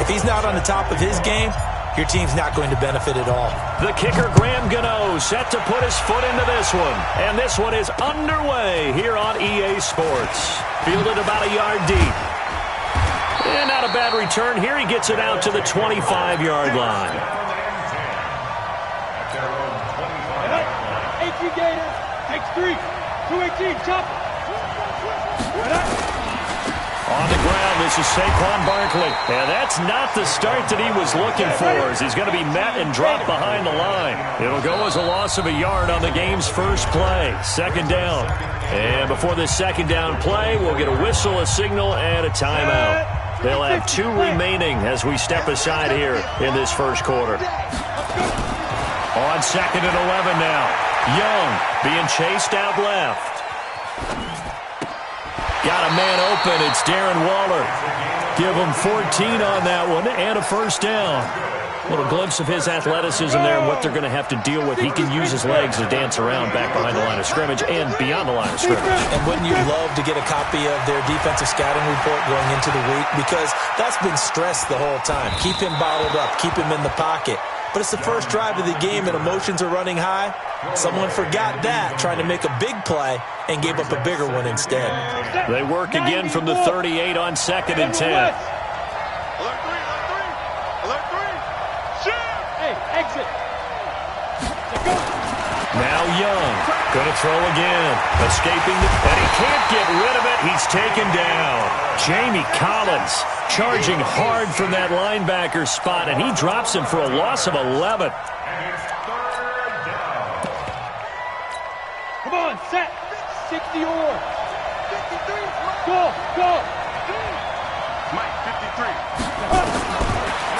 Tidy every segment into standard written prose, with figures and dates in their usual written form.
If he's not on the top of his game, your team's not going to benefit at all. The kicker, Graham Gano, set to put his foot into this one. And this one is underway here on EA Sports. Fielded about a yard deep. And not a bad return. Here he gets it out to the 25-yard line. 18 Gators, takes 3, 218, chop. On the ground, this is Saquon Barkley. And that's not the start that he was looking for, as he's going to be met and dropped behind the line. It'll go as a loss of a yard on the game's first play. Second down. And before this second down play, we'll get a whistle, a signal, and a timeout. They'll have 2 remaining as we step aside here in this first quarter. On second and 11 now. Young being chased out left. Got a man open. It's Darren Waller. Give him 14 on that one and a first down. A little glimpse of his athleticism there and what they're going to have to deal with. He can use his legs to dance around back behind the line of scrimmage and beyond the line of scrimmage. And wouldn't you love to get a copy of their defensive scouting report going into the week? Because that's been stressed the whole time. Keep him bottled up. Keep him in the pocket. But it's the first drive of the game and emotions are running high. Someone forgot that, trying to make a big play, and gave up a bigger one instead. They work again from the 38 on second and 10. Alert 3. Hey, exit. Now Young, going to throw again. Escaping, and he can't get rid of it. He's taken down. Jamie Collins charging hard from that linebacker spot, and he drops him for a loss of 11. Come on, set. 60 or. 53. Go. Mike, 53.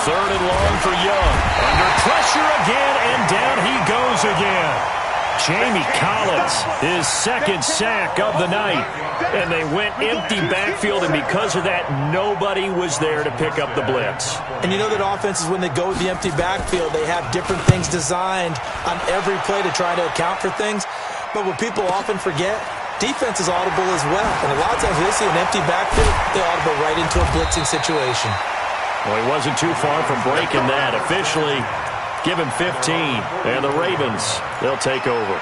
Third and long for Young. Under pressure again, and down he goes again. Jamie Collins, his second sack of the night. And they went empty backfield, and because of that, nobody was there to pick up the blitz. And you know that offenses, when they go with the empty backfield, they have different things designed on every play to try to account for things. But what people often forget, defense is audible as well. And a lot of times they see an empty backfield, they audible right into a blitzing situation. Well, he wasn't too far from breaking that. Officially, give him 15. And the Ravens, they'll take over.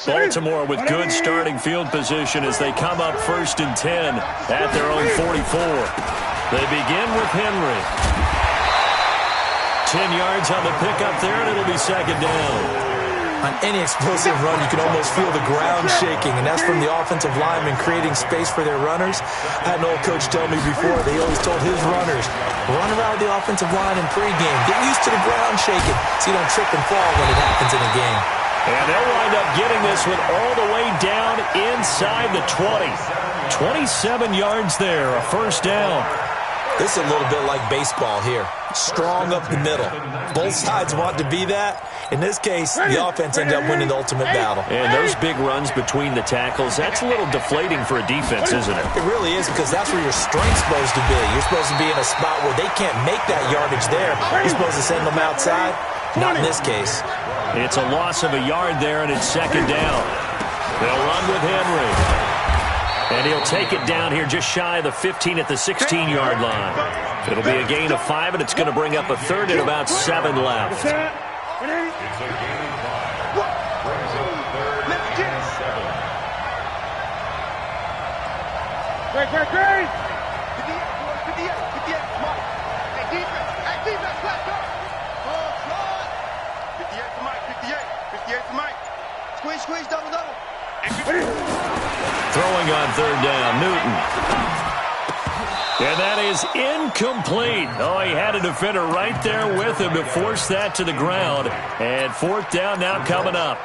Baltimore with good starting field position as they come up first and 10 at their own 44. They begin with Henry. 10 yards on the pickup there, and it'll be second down. On any explosive run, you can almost feel the ground shaking, and that's from the offensive linemen creating space for their runners. I had an old coach tell me before, they always told his runners, run around the offensive line in pregame. Get used to the ground shaking so you don't trip and fall when it happens in a game. And they'll wind up getting this one all the way down inside the 20. 27 yards there, a first down. This is a little bit like baseball here. Strong up the middle. Both sides want to be that. In this case, the offense ended up winning the ultimate battle. And those big runs between the tackles, that's a little deflating for a defense, isn't it? It really is, because that's where your strength's supposed to be. You're supposed to be in a spot where they can't make that yardage there. You're supposed to send them outside. Not in this case. It's a loss of a yard there, and it's second down. They'll run with Henry. And he'll take it down here just shy of the 15 at the 16-yard line. It'll be a gain of 5, and it's going to bring up a third and about 7 left. Great. Squeeze, double. Throwing on third down, Newton. And that is incomplete. Oh, he had a defender right there with him to force that to the ground. And fourth down now coming up.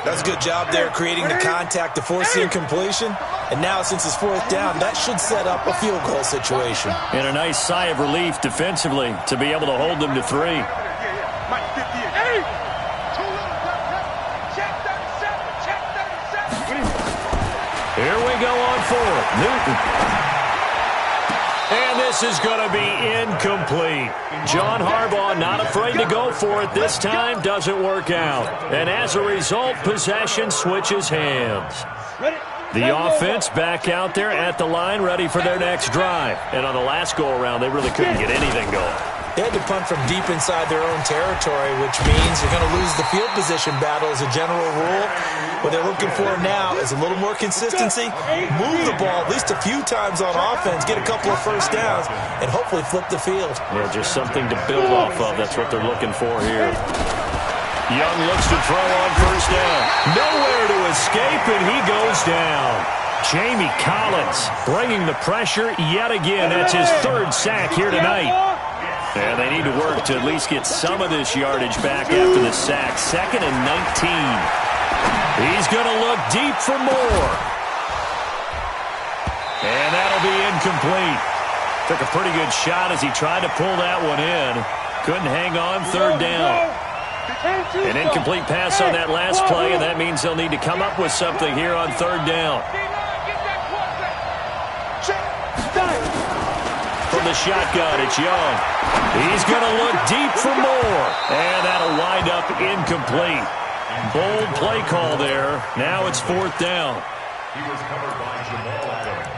That's a good job there, creating the contact to force the incompletion. And now, since it's fourth down, that should set up a field goal situation. And a nice sigh of relief defensively to be able to hold them to 3. Here we go on fourth. Newton. And this is going to be incomplete. John Harbaugh not afraid to go for it this time. Doesn't work out. And as a result, possession switches hands. The offense back out there at the line, ready for their next drive. And on the last go-around, they really couldn't get anything going. They had to punt from deep inside their own territory, which means you're going to lose the field position battle as a general rule. What they're looking for now is a little more consistency, move the ball at least a few times on offense, get a couple of first downs, and hopefully flip the field. Yeah, just something to build off of. That's what they're looking for here. Young looks to throw on first down. Nowhere to escape, and he goes down. Jamie Collins bringing the pressure yet again. That's his third sack here tonight. And they need to work to at least get some of this yardage back after the sack. 2nd and 19. He's going to look deep for more. And that'll be incomplete. Took a pretty good shot as he tried to pull that one in. Couldn't hang on, 3rd down. An incomplete pass on that last play, and that means they'll need to come up with something here on 3rd down. From the shotgun, it's Young. He's going to look deep for more. And that'll wind up incomplete. Bold play call there. Now it's 4th down. He was covered by Jamal.